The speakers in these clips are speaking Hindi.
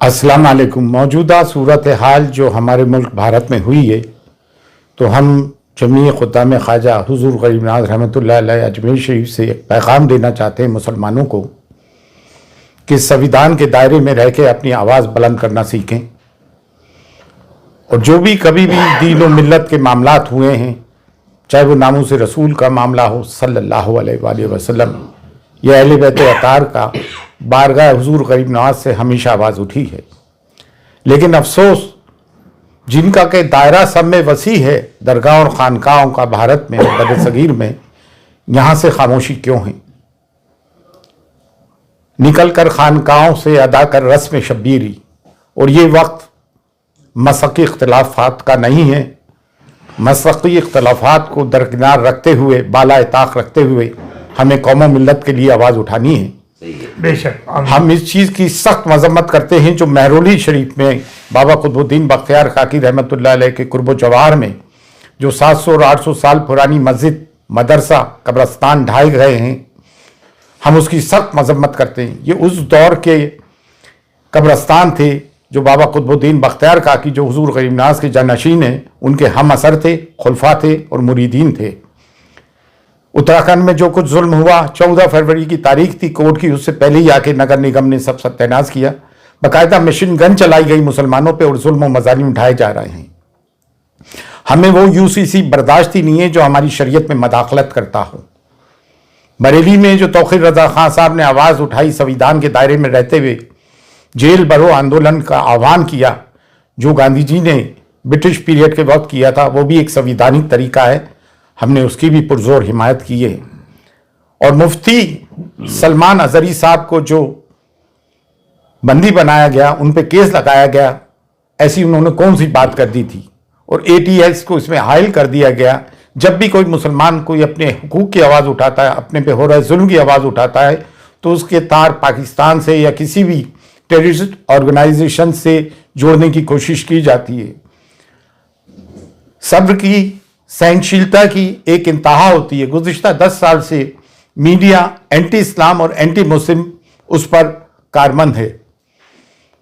अस्सलाम वालेकुम। मौजूदा सूरत हाल जो हमारे मुल्क भारत में हुई है, तो हम जमीय खुद्दाम ख्वाजा हुजूर गरीब नवाज़ रहमतुल्लाह अलैह अजमेर शरीफ से एक पैगाम देना चाहते हैं मुसलमानों को कि संविधान के दायरे में रह के अपनी आवाज़ बुलंद करना सीखें। और जो भी कभी भी दीन और मिल्लत के मामलात हुए हैं, चाहे वो नामूस रसूल का मामला हो सल्लल्लाहु अलैहि वसल्लम या अहले बैत अतार का, बारगाह हुजूर गरीब नवाज से हमेशा आवाज़ उठी है। लेकिन अफसोस जिनका के दायरा सब में वसी है, दरगाह और खानकाहों का भारत में बड़े सगीर में, यहाँ से खामोशी क्यों है? निकल कर खानकाहों से अदा कर रस्म शब्बीरी। और ये वक्त मसक़ी इख्तिलाफ़ात का नहीं है। मसक़ी इख्तिलाफ़ात को दरकिनार रखते हुए, बाला ताक़ रखते हुए हमें कौम मिल्लत के लिए आवाज़ उठानी है। बेशक हम इस चीज़ की सख्त मजम्मत करते हैं जो महरौली शरीफ में बाबा कुतुबुद्दीन बख्तियार खाकी रहमतुल्लाह अलैह के कुर्ब जवाहर में जो 700 और 800 साल पुरानी मस्जिद, मदरसा, कब्रस्तान ढाए गए हैं, हम उसकी सख्त मजम्मत करते हैं। ये उस दौर के कब्रस्तान थे जो बाबा कुतुबुद्दीन बख्तियार खाकी जो हुजूर गरीब नवाज के जानशीन हैं, उनके हम असर थे, खुलफा थे और मुरीदीन थे। उत्तराखंड में जो कुछ जुल्म हुआ, 14 फरवरी की तारीख थी कोर्ट की, उससे पहले ही आके नगर निगम ने सब सत्यानाश किया। बाकायदा मशीन गन चलाई गई मुसलमानों पे और जुल्म मजालिम उठाए जा रहे हैं। हमें वो यूसीसी बर्दाश्त ही नहीं है जो हमारी शरीयत में मदाखलत करता हो। बरेली में जो तौक़ीर रज़ा खान साहब ने आवाज़ उठाई, संविधान के दायरे में रहते हुए जेल भरो आंदोलन का आह्वान किया, जो गांधी जी ने ब्रिटिश पीरियड के वक्त किया था, वो भी एक संविधानिक तरीका है। हमने उसकी भी पुरजोर हिमायत की है। और मुफ्ती सलमान अजहरी साहब को जो बंदी बनाया गया, उन पे केस लगाया गया, ऐसी उन्होंने कौन सी बात कर दी थी? और ATS को इसमें हायल कर दिया गया। जब भी कोई मुसलमान कोई अपने हुकूक की आवाज़ उठाता है, अपने पे हो रहे जुल्म की आवाज़ उठाता है, तो उसके तार पाकिस्तान से या किसी भी टेररिस्ट ऑर्गेनाइजेशन से जोड़ने की कोशिश की जाती है। सब्र की, सहनशीलता की एक इंतहा होती है। गुज़िश्ता 10 साल से मीडिया एंटी इस्लाम और एंटी मुस्लिम उस पर कारमंद है।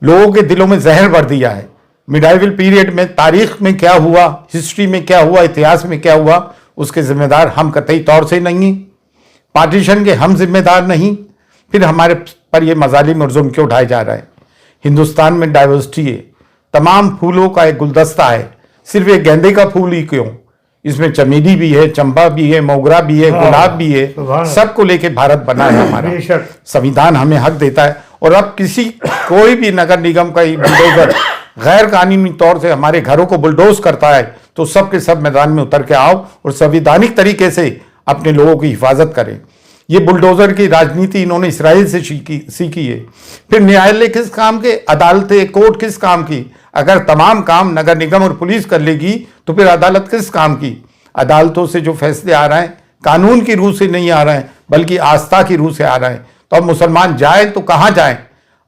लोगों के दिलों में जहर भर दिया है। मिडाइवल पीरियड में तारीख में क्या हुआ, हिस्ट्री में क्या हुआ, इतिहास में क्या हुआ, उसके जिम्मेदार हम कतई तौर से नहीं हैं। पार्टीशन के हम जिम्मेदार नहीं। फिर हमारे पर ये मजालिम और जुल्म क्यों उठाए जा रहा है? हिंदुस्तान में डाइवर्सिटी है, तमाम फूलों का एक गुलदस्ता है, सिर्फ एक गेंदे का फूल ही क्यों? इसमें चमेली भी है, चंपा भी है, मोगरा भी है, गुलाब भी है, सबको लेके भारत बना है हमारा। संविधान हमें हक देता है। और अब किसी कोई भी नगर निगम का बुलडोजर गैर कानूनी तौर से हमारे घरों को बुलडोज करता है, तो सब के सब मैदान में उतर के आओ और संविधानिक तरीके से अपने लोगों की हिफाजत करें। ये बुलडोजर की राजनीति इन्होंने इसराइल से सीखी है। फिर न्यायालय किस काम के, अदालतें, कोर्ट किस काम की? अगर तमाम काम नगर निगम और पुलिस कर लेगी तो फिर अदालत किस काम की? अदालतों से जो फैसले आ रहे हैं कानून की रूह से नहीं आ रहे हैं, बल्कि आस्था की रूह से आ रहे हैं। तो अब मुसलमान जाए तो कहाँ जाएं?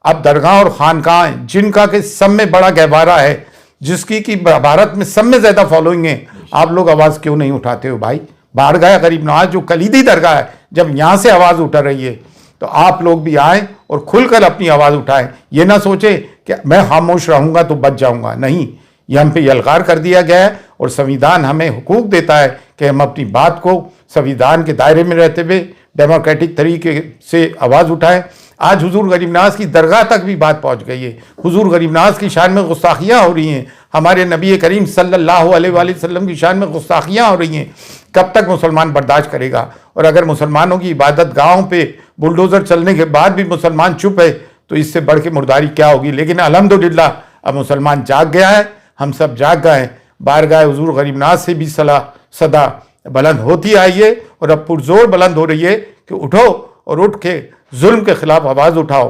अब दरगाह और खानकाह जिनका के सब में बड़ा गहवारा है, जिसकी कि भारत में सब में ज़्यादा फॉलोइंग है, आप लोग आवाज़ क्यों नहीं उठाते हो भाई? बारगाह गरीब नवाज जो कलीदी दरगाह है, जब यहाँ से आवाज़ उठ रही है तो आप लोग भी आए और खुलकर अपनी आवाज़ उठाएं। ये ना सोचे कि मैं खामोश रहूँगा तो बच जाऊँगा। नहीं, ये हम पे यलगार कर दिया गया है और संविधान हमें हुकूक देता है कि हम अपनी बात को संविधान के दायरे में रहते हुए डेमोक्रेटिक तरीके से आवाज़ उठाएं। आज हुजूर गरीब नवाज की दरगाह तक भी बात पहुंच गई है। हुजूर गरीब नवाज की शान में गुस्ताखियाँ हो रही हैं, हमारे नबी करीम सल्लल्लाहु अलैहि वसल्लम की शान में गुस्ताखियाँ हो रही हैं। कब तक मुसलमान बर्दाश्त करेगा? और अगर मुसलमानों की इबादत गाहों पे बुलडोज़र चलने के बाद भी मुसलमान चुप है, तो इससे बढ़ के मुर्दारी क्या होगी? लेकिन अल्हम्दुलिल्लाह अब मुसलमान जाग गया है, हम सब जाग गए हैं। बारगाह हुजूर गरीब नवाज से भी सदा बुलंद होती आई है और अब पुरजोर बुलंद हो रही है कि उठो और उठ के जुल्म के खिलाफ आवाज़ उठाओ।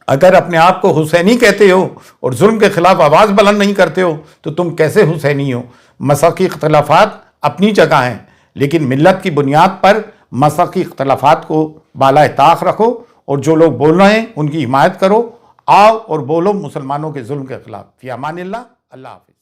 अगर अपने आप को हुसैनी कहते हो और जुल्म के खिलाफ आवाज़ बुलंद नहीं करते हो, तो तुम कैसे हुसैनी हो? मसक़ी इख्तिलाफ़ात अपनी जगह हैं, लेकिन मिल्लत की बुनियाद पर मसक़ी इख्तिलाफ़ात को बाला ताक़ रखो और जो लोग बोल रहे हैं उनकी हिमायत करो। आओ और बोलो मुसलमानों के जुल्म के खिलाफ। फ़ी अमानिल्लाह। अल्लाह हाफ़िज़।